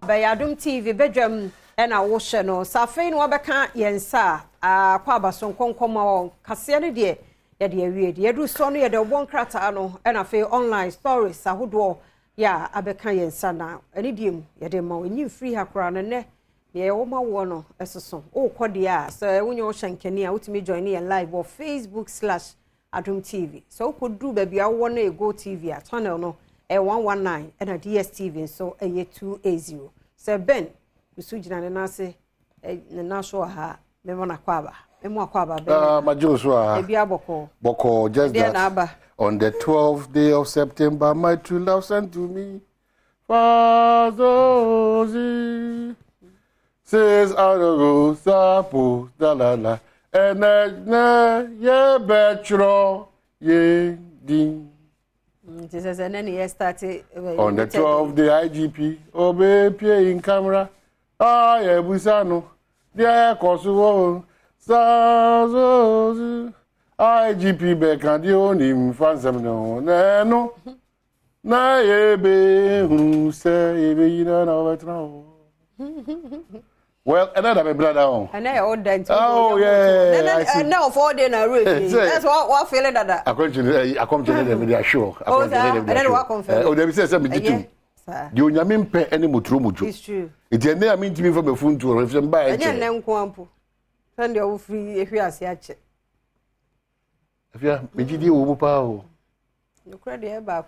Adom TV Badwam ena wo hye no safe no wabeka yensa kwa abaso konkomo kase ne de ye de awie de yedu so no ye de obon krata no ena fe online stories ahodo ya abeka yensa na eni diem ye de ma onyi free hakora no ne ye wo ma wo no esoso o kode a so wonye wo hyankani a wotumi join ye live on Facebook/Adom TV so kodu ba bia wo na Go TV a channel no 119 and DSTV so 280 so Ben usujina ne nase ne naso ha me mona kwaba emu akwaba Ben majoswa e bia boko just that on the 12th day of September my true love sent to me Fazozi says Adogo sapo dalala and na ye betro ye din. This is an any started on the 12th, the IGP obey in camera. Ah, yeah, Busano. There, Kosovo. IGP back and the only fans of no. Na ye who say, you know, well, another brother on. And I ordered. Oh, yeah. And now for dinner, really. That's what feeling that. I come to the media show. Oh, there is something to do. You mean pay any mutual. It's true. It's a name I mean to me from a phone to a reflection by a name. Send your free if you are such. If you are, you power. You credit back.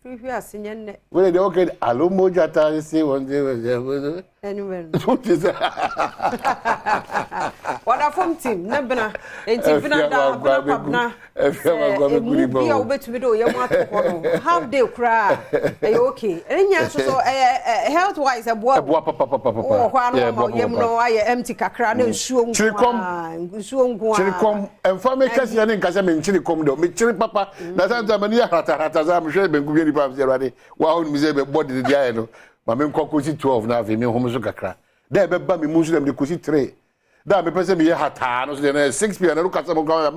If you are singing, well, they okay. Alo Mojata say one day. Anyway, what a phone team, Nebana, and Tivina, if you are over to me, you want how they cry. Okay, and yes, so health wise, a boy, I empty cacran and shoe come and family Cassian and Casamin Chili Commodore, Chili Papa, Natanzamania Hatazam, Shelby, wow, miserable body the diano. My men cocosi 12 now, me homosocacra. There, but me Muslim, the cosi 3. That me person be a hatanos, then 6 p.m. and look at some because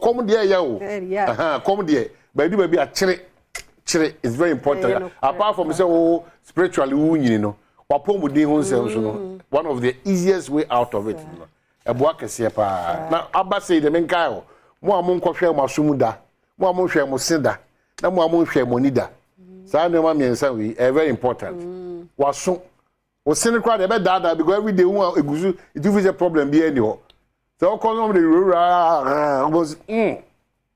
come dear, yeah, come dear. But you may be a chili is very important. Apart from so spiritually, you know, what Pom would do one of the easiest way out of it. A boaka sepa. Now, Abba say the men Kyle, more among coffee, Masumuda, more among share Mosenda. Na mo amon hwe monida sa no ma miensa we very important waso o sene kwa de be dada because every day won egusu it is a problem be any ho so o kono de rura was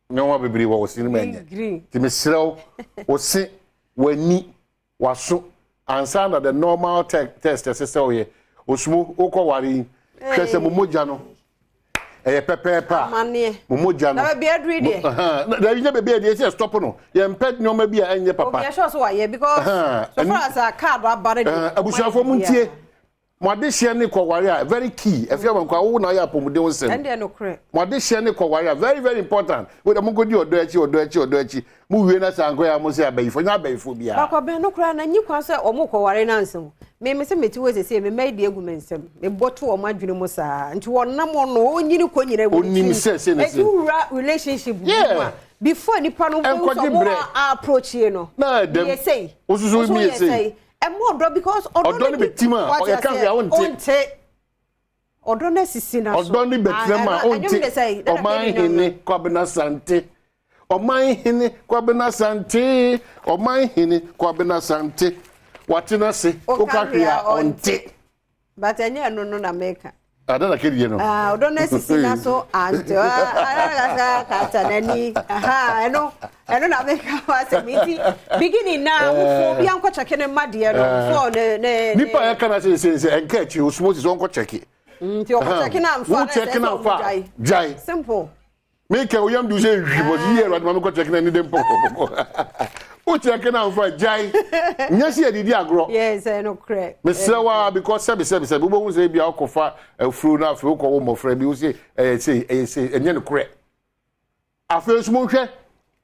no wa bebre wo sene ma nya ti me srew o se wani waso ansa na the normal test say o osumo o ko wari hwe se momoja no pepepa momoja no na be adri de na you be dey say stop no ye mpet nyoma bi a enye papa okay sure so why because so far as a card abare abusuafo muntie mo de hye ne kwaware very key if you kwa wo na ya pomuden wo sem and dey no kre mo de hye ne kwaware very important we dem go di odo achi mu wie na sanko ya mo se abayifo nya abayifo bia bakwa be no kra na nyi kwa se omo kwaware na nsem me se meti we se me mai de egu mensem me boto o madwene mo saa nti wonnam no onyini konyina ebu onini se relationship before ni pano so approach you no me say osusu mi say e mo do because odo ni betima o ya kan ya onte odo na sisi na so odo ni betima onte o man hene kwabena sante o man hene kwabena sante o man hene kwabena sante watina se okahia onte but anya no na meka adana kedi no odo na sisi na so ante kata nani eno na meka wase miti beginning na wo bia nko cheke ne made no so ne nipa ya kana se enkachi osmosis onko cheke nti onko cheke na mfa jai simple make oyam do say hwibodi here what mama ko cheke na ni dem popo o cheke na mfa jai nyasi edidi agro yes no correct me sewa because se bo hu say bia okofa afuru na afuru ko wo mofra bi o say enye no correct afuru sumo hwe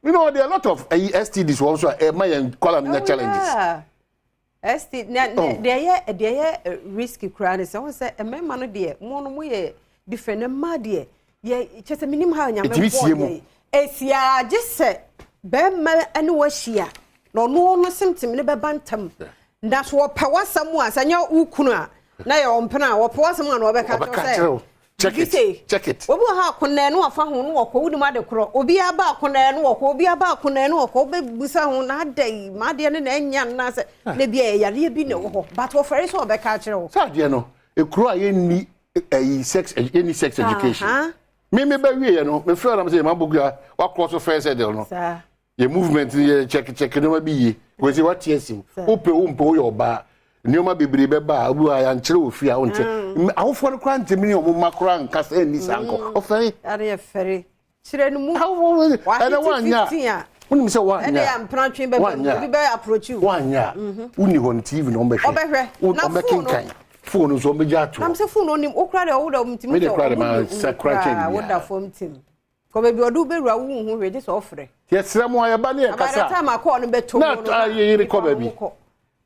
you know there are a lot of STDs also my column challenges STD they are risky crowd so say e mema no de mo no mo ye different ma de ye chese minim ha nyame bo esia just say be ma ene wa hia no no no simtim ne be bantam That's what power someone say your ukunu a na ye ompena wo power someone no obeka say check it obi ha akona no afa ho no wokọ wudi ma de kro obi aba akona no wokọ obi aba akona no wokọ be busa ho na adai ma de ne na anya na say na bia yare bi ne wo ho but wo fere so obeka kire wo sa de no ekro aye ni sex education me ba wie no me feel am say ma bogua wa cross first de no ye movement ye check no ma bi ye we say what yesim ope wo mpo yo ba nioma bebre be ba abu ya nkyere ofia wonte awofo no kra ntemi o mo makra nkasa ni sanko ofere are fere kire no mu ana wanya unim se wanya ana ya mprantwe be bi be approach you wanya uni hon tv no be hwe na bekinkan phone so be jato na mse phone onim okra de wo da mtimi me de kra de ma sakra chen wo da fom tim ko be bi odu be wura wu hu hwe de so ofre ye sere mo ya ba ne kasa ba ta ma ko no be to no na ye ko ba bi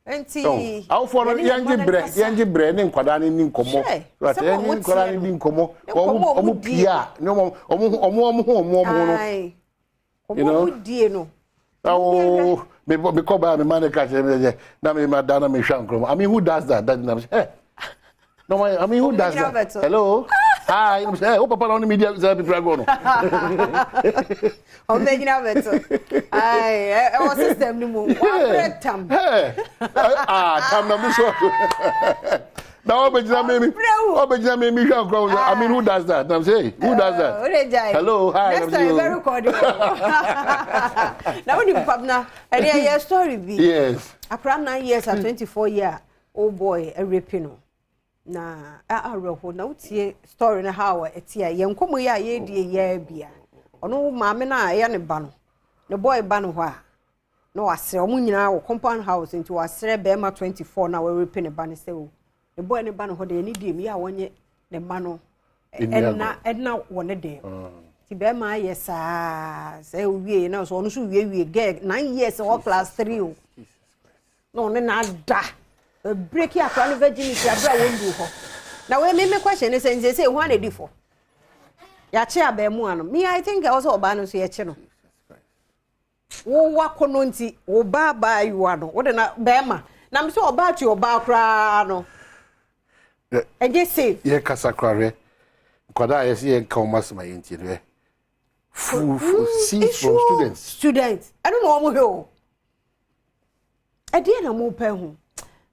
enti awfo no yanji bre ne nkwada ne ni nkomo right yanji nkwada ne ni nkomo omo pia no omo no you know die no oh me ko ba me man ka che na me ma dana me hwan krom I mean who does that na hey no I mean who does that hello hi hey o papa on media za people go no o me gina beto ai o system ni mo wa tam hey tam na mi so now obejina me hwan krom I mean who does that I'm saying who does that hello hi next time very recording now when you pop na and your story be yes akra 9 years at 24 year oh boy a rapino na aroho na utie story na how etia ye nkomo ya ye die ya bia ono maame na ya ne ba no ne boy ba no ho a no wasere omu nyina wo compound house into wasere be ma 24 na we repin ne ba ne se o ne boy ne ba no ho de ni die mi ya wonye ne ma no edna wone de ti be ma yesa say wie na so no so wie girl 9 years or class 3 o no ne na da break your crown virginity abra wondu ho na we me question say who na di for ya che abemu ano me I think also oba no so ye che no wo wakono nti wo ba you ano wo de na be ma na me so oba ti oba kra no eje say ye kasa krare kwada ye see nka o masma yenti re full seats from students I don't know omo he o ade na mo pa hu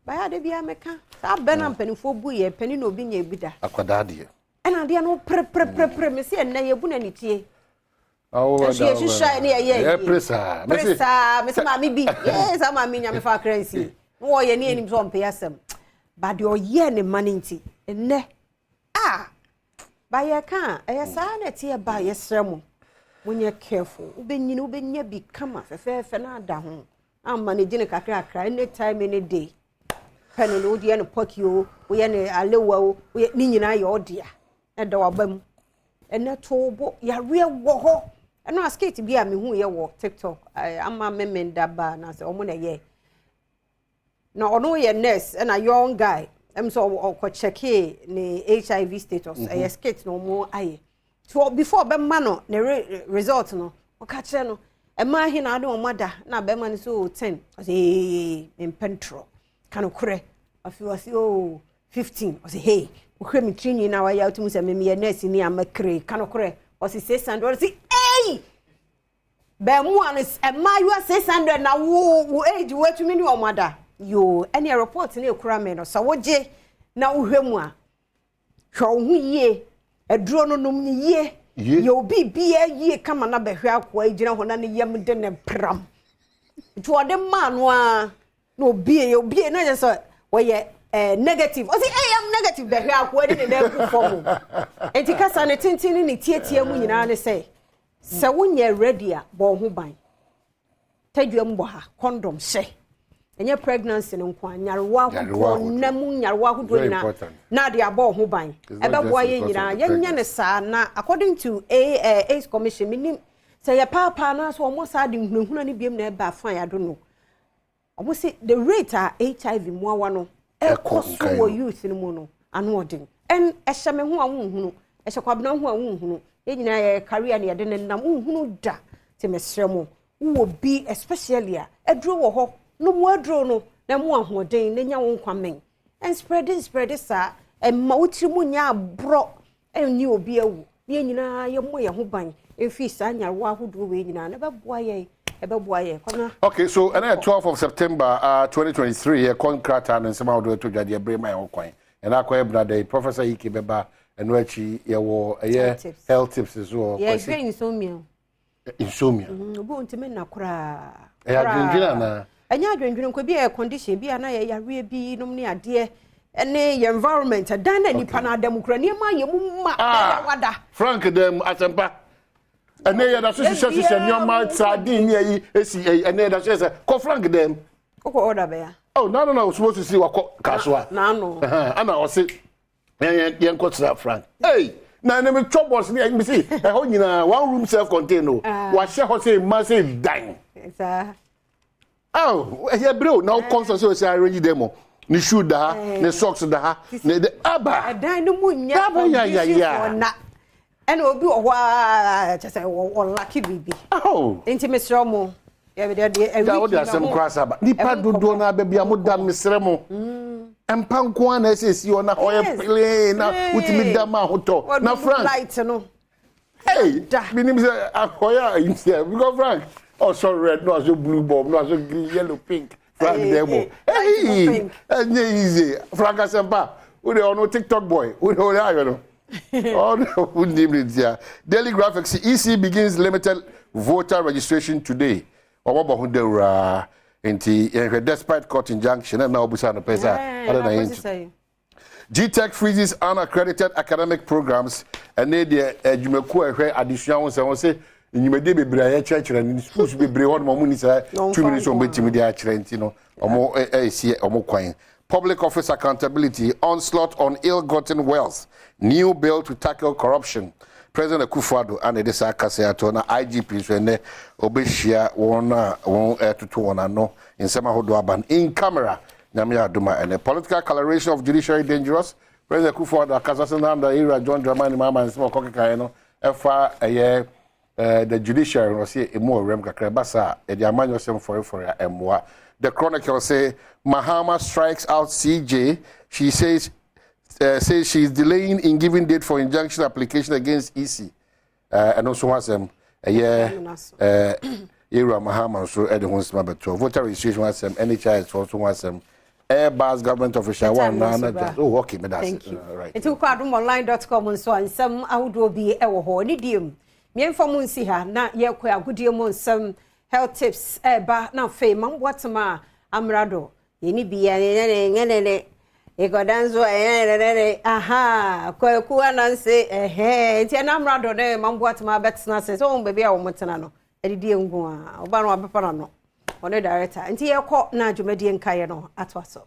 baya de bia meka sa bena mpanifo bu ye pani no obi nya ebida akwada de ena de no pre me se na ye bu na nitie awo da ye shisha ne ye presa me se ma mi bi yes ama mi nya me fa currency wo ye ne enim so mpe asem ba de o ye ne maninti enne ba ye ka e sa na tie ba ye sremo munye careful ubenya bi kama fefe na ada ho amma ne gine kakra any time any day pene no die no pokio wo ye ne alewa wo ni nyina ye odia e da wabam ene tobo ya re wo ho eno askate bi a me hu ye wo TikTok amma memenda ba na se omo na ye na ono ye nurse and a young guy so ko check ni HIV status e skate no mo aye so before be ma no ne result no o ka kire no e ma hi na ade o mada na be ma ni so 10 o say in pentro kan kure afi o say 15 o say hey o kure mi training na wa ya otumu say me nurse ni amakre kan kure o say 600 o say hey be mu an e ma you 600 na wo age wetumi ni o mada yo any report na ekura me no so woje na wohwemu a hwo hu yie eduro no nom ni yie yo bibia yie kama na behwe akwa agina ho na ne yam de ne pram to ode ma no a na obie na just wo ye negative o say am negative behwe akwa de ne ku form enti kasa ne tintin ni tietie mu nyina ne say se wonye ready a bo ho ban tadwam bo ha condom she enye pregnancy no kwa nyarewa ko namu nyarewa ho do na de abo ho ban ebebo ye nyina yenye ne saa na according to AIDS commission minim say ya papa na so omo saa de hunhuna ne biem na e ba fan ya do no omo say the rate HIV muawa no e koso wo youth no mu no ano odin en ehye me ho a hunhunu ehye kwabena ho a hunhunu ye nyina ye career ne ye de ne nam hunhunu da te mesremo wo bi especially a edro wo ho no mo adro no na mu ahoden na nya won kwamen and spread sa e ma wotiri mu nya abro eni obi awu ye nyina ye mo ye ho ban efi sa nyawo ahodo we nyina na beboa ye okay, so and 12th of September 2023 a contract and some of the to judge bring my own coin and I call brother Professor Iki Beba and Wechi health tips as well. Yeah, insomnia. Go to me na kura. Na. Anya adwendwen ko bi a condition bi na yare bi nom ne ade ene environment dan na nipa na adam kura ne ma yemu ma wada. Frank dem asempa. And then that's what she said, your man sardine here, and then that's what she said, call Frank them. Order bear. Oh, no, supposed to see what Kaswa. No. And I was sick. Young coach Frank. Hey, now, never troubles near me. See, I hold you now, one room self contained. What she was saying, massive dying. Oh, yeah, bro, now constantly say I already demo. Ni shoe da, ni socks da, ni the abba. A dynamo, yeah. And obi owa just say lucky baby. Oh. Intimate romo. Yeah, there some crossover. Nipa dodo na baby amuda misremo. Empanko na sesi ona oye play na utimi dama hoto. Na Frank. Light no. Hey, minim say akoya himself. Because Frank. Oh, sorry, red, no so blue bulb, no so green, yellow, pink. Frank demo. Hey, easy. Frank asempa. We dey on TikTok boy. We dey on know. Oh no, Daily Graphics. EC begins limited voter registration today. Despite court injunction, and now GTech freezes unaccredited academic programs and need the additional say you may be brave church and supposed to be brave on Momunisa 2 minutes on Betimedia Trentino or more Public office accountability, onslaught on ill-gotten wealth, new bill to tackle corruption. President Akufo-Addo and the Sakase na IGP when obeshia won no in Semahodo in camera. Namia Duma and the political coloration of judiciary dangerous. President Akufo-Addo Kasasana and the era John Dramani Mama and Small Kokikaino. Efa the judiciary was here a more rem kakrebasa e the amanyo sem for emwa. The Chronicle say Mahama strikes out CJ. She says she is delaying in giving date for injunction application against EC. And also has era Mahama so Eddie Hunsma beto. Voter registration has NHS also has Airbus government official one. Oh, okay, me that's right. It's ukwadumonline.com so and some audio be ewo ho ni diem. Me inform nsi ha na ye kwa agudie mo some health tips ba na fe mam watama amrado yeni bia ne egodanzo aha kwa na nse ti na amrado ne mam watama betna se so baby a wo motena no edidie ngu a oba no abepara no one director nti ye kọ na dwumadie nkaye no atwaso